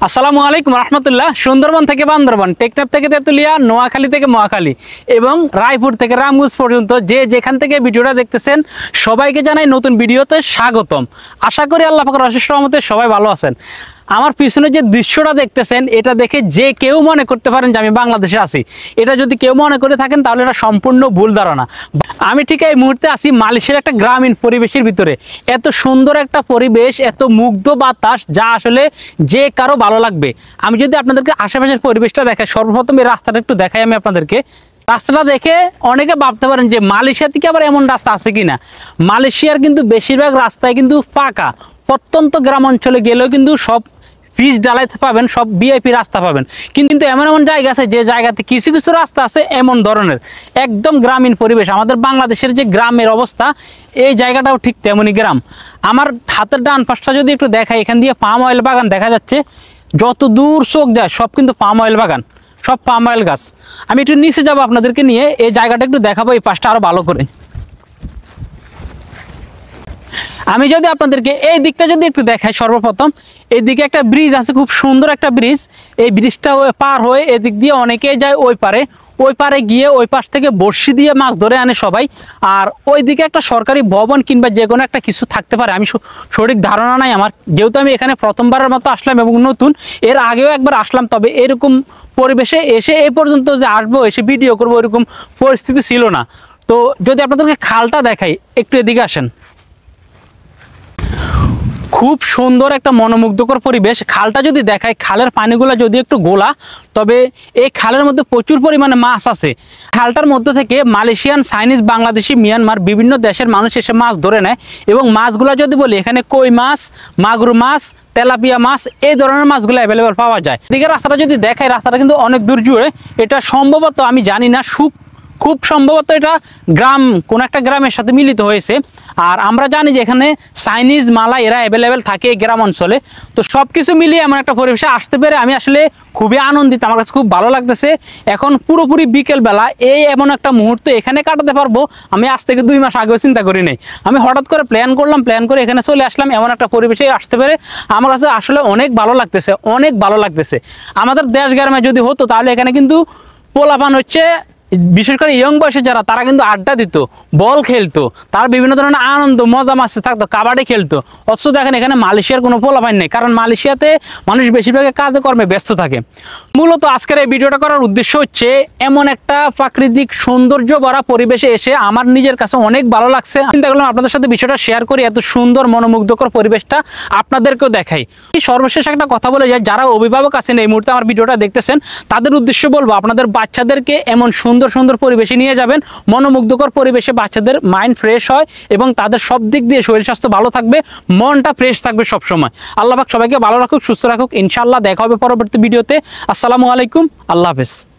আসসালামু আলাইকুম রহমতুল্লাহ। সুন্দরবন থেকে বান্দরবান, টেকনাফ থেকে তেতুলিয়া, নোয়াখালী থেকে মহাখালী এবং রায়পুর থেকে রামগঞ্জ পর্যন্ত যে যেখান থেকে ভিডিওটা দেখতেছেন সবাইকে জানাই নতুন ভিডিওতে স্বাগতম। আশা করি আল্লাহ পাকের অশেষ রহমতে সবাই ভালো আছেন। আমার পিছনে যে দৃশ্যটা দেখতেছেন এটা দেখে যে কেউ মনে করতে পারেন যে আমি বাংলাদেশে আছি। এটা যদি কেউ মনে করে থাকেন তাহলে এটা সম্পূর্ণ ভুল ধারণা। আমি ঠিক এই মুহূর্তে আছি মালয়েশিয়ার একটা গ্রামীণ পরিবেশের ভিতরে। এত সুন্দর একটা পরিবেশ, এত মুগ্ধ বাতাস যা আসলে যে কারো ভালো লাগবে। আমি যদি আপনাদেরকে আশেপাশের পরিবেশটা দেখাই, সর্বপ্রথম এই রাস্তাটা একটু দেখাই আমি আপনাদেরকে। রাস্তাটা দেখে অনেকে ভাবতে পারেন যে মালয়েশিয়া থেকে আবার এমন রাস্তা আছে কিনা। মালয়েশিয়ার কিন্তু বেশিরভাগ রাস্তায় কিন্তু ফাঁকা। প্রত্যন্ত গ্রাম অঞ্চলে গেলেও কিন্তু সব পিচ ডালাইতে পাবেন, সব ভিআইপি রাস্তা পাবেন। কিন্তু এমন এমন জায়গা আছে যে জায়গাতে কিছু কিছু রাস্তা আছে এমন ধরনের একদম গ্রামীণ পরিবেশ। আমাদের বাংলাদেশের যে গ্রামের অবস্থা, এই জায়গাটাও ঠিক তেমনই গ্রাম। আমার হাতের ডান পাশটা যদি একটু দেখাই, এখান দিয়ে পাম অয়েল বাগান দেখা যাচ্ছে। যত দূর চোখ যায় সব কিন্তু পাম অয়েল বাগান, সব পাম অয়েল গাছ। আমি একটু নিচে যাবো আপনাদেরকে নিয়ে, এই জায়গাটা একটু দেখাবো এই পাশটা আরো ভালো করে। আমি যদি আপনাদেরকে এই দিকটা যদি একটু দেখাই, সর্বপ্রথম এইদিকে একটা ব্রিজ আছে, খুব সুন্দর একটা ব্রিজ। এই ব্রিজটা পার হয়ে এদিক দিয়ে অনেকেই যায় ওই পারে। ওই পারে গিয়ে ওই পাশ থেকে বড়শি দিয়ে মাছ ধরে আনে সবাই। আর ওইদিকে একটা সরকারি ভবন কিংবা যে কোনো একটা কিছু থাকতে পারে, আমি সঠিক ধারণা নাই আমার, যেহেতু আমি এখানে প্রথমবারের মতো আসলাম এবং নতুন। এর আগেও একবার আসলাম, তবে এরকম পরিবেশে এসে এই পর্যন্ত যে আসবো, এসে ভিডিও করবো, এরকম পরিস্থিতি ছিল না। তো যদি আপনাদেরকে খালটা দেখাই, একটু এদিকে আসেন। খুব সুন্দর একটা মনোমুগ্ধকর পরিবেশ। খালটা যদি দেখায়, খালের পানিগুলো যদি একটু গোলা, তবে এই খালের মধ্যে প্রচুর পরিমাণে মাছ আছে। খালটার মধ্যে থেকে মালয়েশিয়ান, চাইনিজ, বাংলাদেশি, মিয়ানমার বিভিন্ন দেশের মানুষ এসে মাছ ধরে নেয়। এবং মাছগুলো যদি বলি, এখানে কই মাছ, মাগুর মাছ, তেলাপিয়া মাছ, এই ধরনের মাছগুলো অ্যাভেলেবেল পাওয়া যায়। এদিকে রাস্তাটা যদি দেখায়, রাস্তাটা কিন্তু অনেক দূর জুড়ে। এটা সম্ভবত, আমি জানি না, খুব সম্ভবত এটা গ্রাম, কোন একটা গ্রামের সাথে মিলিত হয়েছে। আর আমরা জানি যে এখানে চাইনিজ, মালাই এরা অ্যাভেলেবেল থাকে এই গ্রাম অঞ্চলে। তো সব কিছু মিলিয়ে এমন একটা পরিবেশে আসতে পেরে আমি আসলে খুবই আনন্দিত। আমার কাছে খুব ভালো লাগতেছে। এখন পুরোপুরি বিকেলবেলা এই এমন একটা মুহূর্ত এখানে কাটাতে পারবো, আমি আজ থেকে 2 মাস আগেও চিন্তা করি নাই। আমি হঠাৎ করে প্ল্যান করলাম, প্ল্যান করে এখানে চলে আসলাম। এমন একটা পরিবেশে আসতে পেরে আমার কাছে আসলে অনেক ভালো লাগতেছে, অনেক ভালো লাগতেছে। আমাদের দেশ গ্রামে যদি হতো তাহলে এখানে কিন্তু পোলাপান হচ্ছে, বিশেষ করে ইয়ং বয়সে যারা, তারা কিন্তু আড্ডা দিত, বল খেলতো, তার বিভিন্ন ধরনের আনন্দ মজা মাসে থাকতো, কাবাডি খেলতো। অথচ দেখেন এখানে মালয়েশিয়ার কোনো পোলাপান নেই, কারণ মালয়েশিয়াতে মানুষ বেশিরভাগ কাজে কর্মে ব্যস্ত থাকে। মূলত আজকের এই ভিডিওটা করার উদ্দেশ্য হচ্ছে, এমন একটা প্রাকৃতিক সৌন্দর্য ভরা পরিবেশে এসে আমার নিজের কাছে অনেক ভালো লাগছে। চিন্তা করলাম আপনাদের সাথে বিষয়টা শেয়ার করি, এত সুন্দর মনোমুগ্ধকর পরিবেশটা আপনাদেরকেও দেখাই। সর্বশেষ একটা কথা বলে যায়, যারা অভিভাবক আছেন এই মুহূর্তে আমার ভিডিওটা দেখতেছেন, তাদের উদ্দেশ্য বলবো, আপনাদের বাচ্চাদেরকে এমন সুন্দর সুন্দর পরিবেশে নিয়ে যাবেন। মনোমুগ্ধকর পরিবেশে বাচ্চাদের মাইন্ড ফ্রেশ হয় এবং তাদের সব দিক দিয়ে শরীর স্বাস্থ্য ভালো থাকবে, মনটা ফ্রেশ থাকবে সব সময়। আল্লাহ পাক সবাইকে ভালো রাখুক, সুস্থ রাখুক। ইনশাআল্লাহ দেখা হবে পরবর্তী ভিডিওতে। আসসালামু আলাইকুম, আল্লাহ হাফেজ।